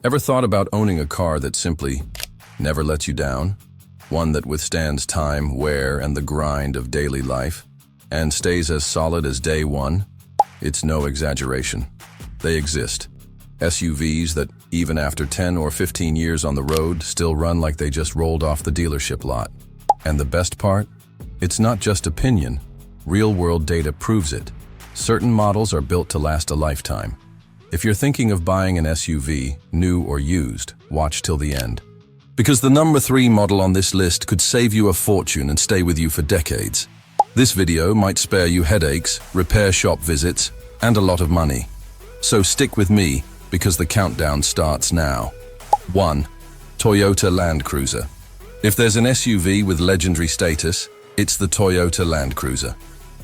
Ever thought about owning a car that simply never lets you down? One that withstands time, wear, and the grind of daily life, and stays as solid as day one? It's no exaggeration. They exist. SUVs that, even after 10 or 15 years on the road, still run like they just rolled off the dealership lot. And the best part? It's not just opinion. Real-world data proves it. Certain models are built to last a lifetime. If you're thinking of buying an SUV, new or used, watch till the end. Because the number 3 model on this list could save you a fortune and stay with you for decades. This video might spare you headaches, repair shop visits, and a lot of money. So stick with me, because the countdown starts now. 1. Toyota Land Cruiser. If there's an SUV with legendary status, it's the Toyota Land Cruiser.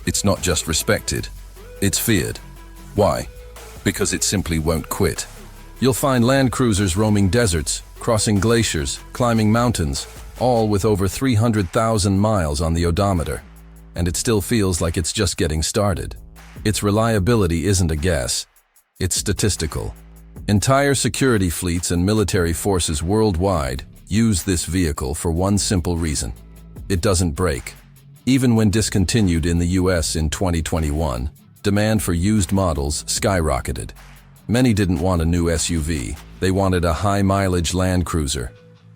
It's not just respected, it's feared. Why? Because it simply won't quit. You'll find Land Cruisers roaming deserts, crossing glaciers, climbing mountains, all with over 300,000 miles on the odometer. And it still feels like it's just getting started. Its reliability isn't a guess, it's statistical. Entire security fleets and military forces worldwide use this vehicle for one simple reason. It doesn't break. Even when discontinued in the US in 2021, demand for used models skyrocketed. Many didn't want a new SUV, they wanted a high-mileage Land Cruiser,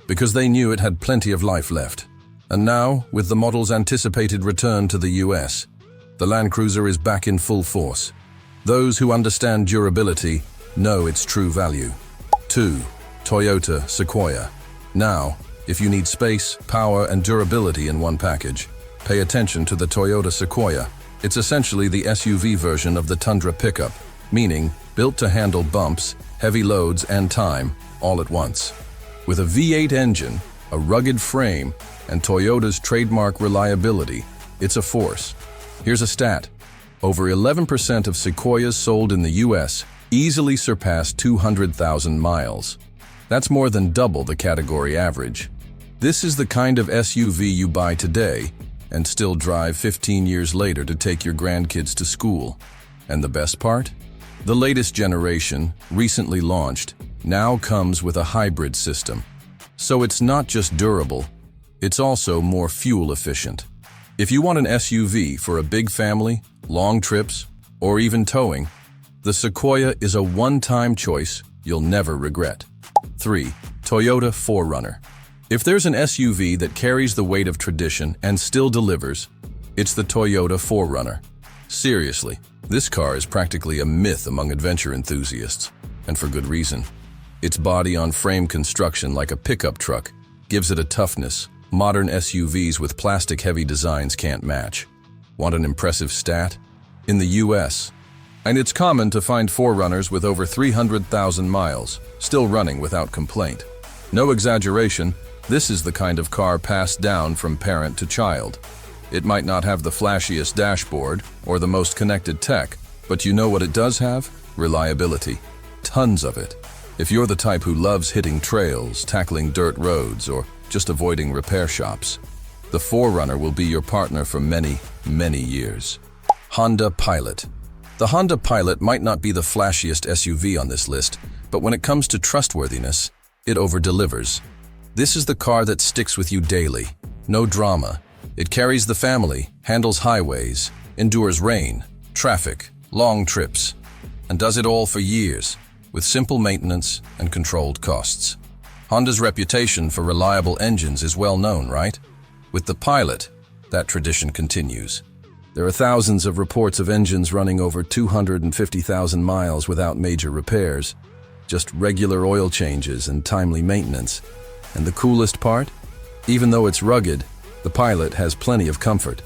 because they knew it had plenty of life left. And now, with the model's anticipated return to the US, the Land Cruiser is back in full force. Those who understand durability know its true value. 2. Toyota Sequoia. Now, if you need space, power, and durability in one package, pay attention to the Toyota Sequoia. It's essentially the SUV version of the Tundra pickup, meaning built to handle bumps, heavy loads, and time all at once. With a V8 engine, a rugged frame, and Toyota's trademark reliability, it's a force. Here's a stat. Over 11% of Sequoias sold in the US easily surpass 200,000 miles. That's more than double the category average. This is the kind of SUV you buy today and still drive 15 years later to take your grandkids to school. And the best part? The latest generation, recently launched, now comes with a hybrid system. So it's not just durable, it's also more fuel efficient. If you want an SUV for a big family, long trips, or even towing, the Sequoia is a one-time choice you'll never regret. 3. Toyota 4Runner. If there's an SUV that carries the weight of tradition and still delivers, it's the Toyota 4Runner. Seriously, this car is practically a myth among adventure enthusiasts, and for good reason. Its body-on-frame construction, like a pickup truck, gives it a toughness modern SUVs with plastic-heavy designs can't match. Want an impressive stat? In the US, and it's common to find 4Runners with over 300,000 miles, still running without complaint. No exaggeration, this is the kind of car passed down from parent to child. It might not have the flashiest dashboard or the most connected tech, but you know what it does have? Reliability. Tons of it. If you're the type who loves hitting trails, tackling dirt roads, or just avoiding repair shops, the 4Runner will be your partner for many, many years. Honda Pilot. The Honda Pilot might not be the flashiest SUV on this list, but when it comes to trustworthiness, it over-delivers. This is the car that sticks with you daily. No drama. It carries the family, handles highways, endures rain, traffic, long trips, and does it all for years, with simple maintenance and controlled costs. Honda's reputation for reliable engines is well known, right? With the Pilot, that tradition continues. There are thousands of reports of engines running over 250,000 miles without major repairs, just regular oil changes and timely maintenance. And the coolest part? Even though it's rugged, the Pilot has plenty of comfort.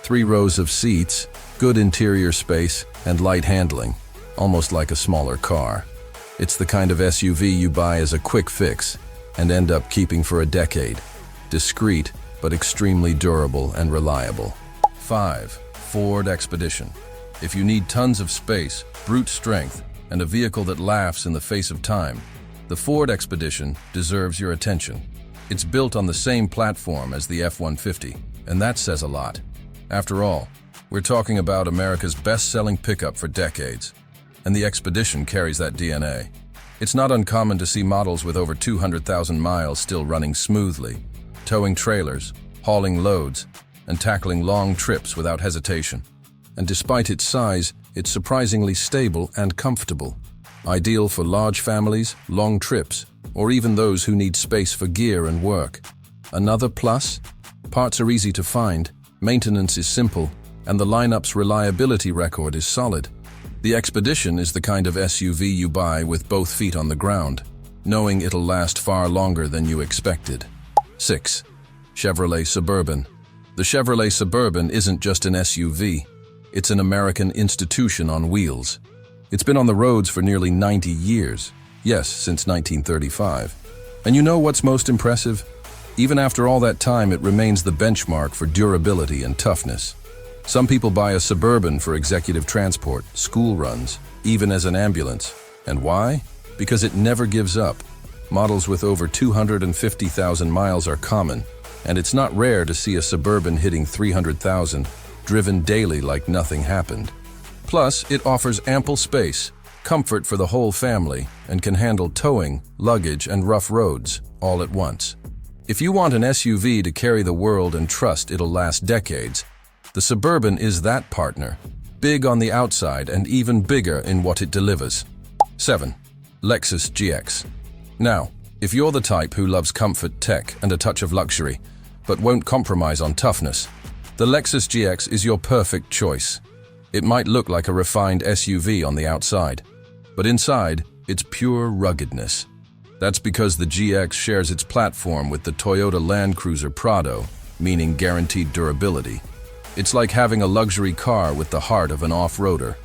3 rows of seats, good interior space, and light handling, almost like a smaller car. It's the kind of SUV you buy as a quick fix and end up keeping for a decade. Discreet, but extremely durable and reliable. 5. Ford Expedition. If you need tons of space, brute strength, and a vehicle that laughs in the face of time, the Ford Expedition deserves your attention. It's built on the same platform as the F-150, and that says a lot. After all, we're talking about America's best-selling pickup for decades, and the Expedition carries that DNA. It's not uncommon to see models with over 200,000 miles still running smoothly, towing trailers, hauling loads, and tackling long trips without hesitation. And despite its size, it's surprisingly stable and comfortable, ideal for large families, long trips, or even those who need space for gear and work. Another plus? Parts are easy to find, maintenance is simple, and the lineup's reliability record is solid. The Expedition is the kind of SUV you buy with both feet on the ground, knowing it'll last far longer than you expected. 6. Chevrolet Suburban. The Chevrolet Suburban isn't just an SUV, it's an American institution on wheels. It's been on the roads for nearly 90 years. Yes, since 1935. And you know what's most impressive? Even after all that time, it remains the benchmark for durability and toughness. Some people buy a Suburban for executive transport, school runs, even as an ambulance. And why? Because it never gives up. Models with over 250,000 miles are common, and it's not rare to see a Suburban hitting 300,000, driven daily like nothing happened. Plus, it offers ample space, comfort for the whole family, and can handle towing, luggage, and rough roads all at once. If you want an SUV to carry the world and trust it'll last decades, the Suburban is that partner, big on the outside and even bigger in what it delivers. 7. Lexus GX. Now, if you're the type who loves comfort, tech, and a touch of luxury, but won't compromise on toughness, the Lexus GX is your perfect choice. It might look like a refined SUV on the outside, but inside, it's pure ruggedness. That's because the GX shares its platform with the Toyota Land Cruiser Prado, meaning guaranteed durability. It's like having a luxury car with the heart of an off-roader,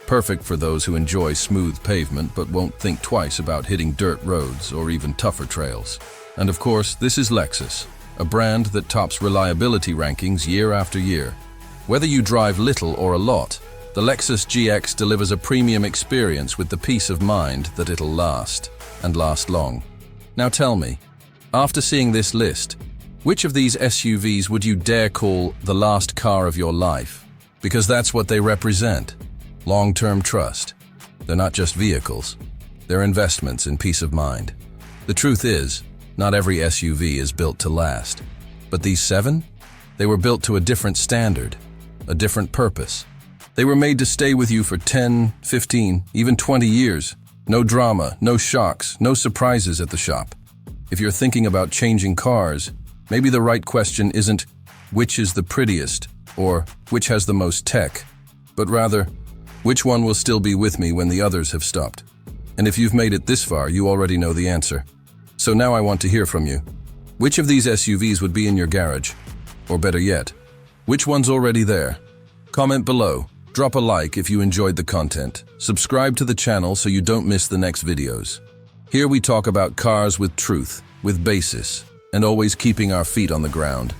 perfect for those who enjoy smooth pavement but won't think twice about hitting dirt roads or even tougher trails. And of course, this is Lexus, a brand that tops reliability rankings year after year. Whether you drive little or a lot, the Lexus GX delivers a premium experience with the peace of mind that it'll last, and last long. Now tell me, after seeing this list, which of these SUVs would you dare call the last car of your life? Because that's what they represent. Long-term trust. They're not just vehicles. They're investments in peace of mind. The truth is, not every SUV is built to last. But these 7? They were built to a different standard, a different purpose. They were made to stay with you for 10, 15, even 20 years. No drama, no shocks, no surprises at the shop. If you're thinking about changing cars, maybe the right question isn't which is the prettiest or which has the most tech, but rather, which one will still be with me when the others have stopped? And if you've made it this far, you already know the answer. So now I want to hear from you. Which of these SUVs would be in your garage? Or better yet, which one's already there? Comment below. Drop a like if you enjoyed the content. Subscribe to the channel so you don't miss the next videos. Here we talk about cars with truth, with basis, and always keeping our feet on the ground.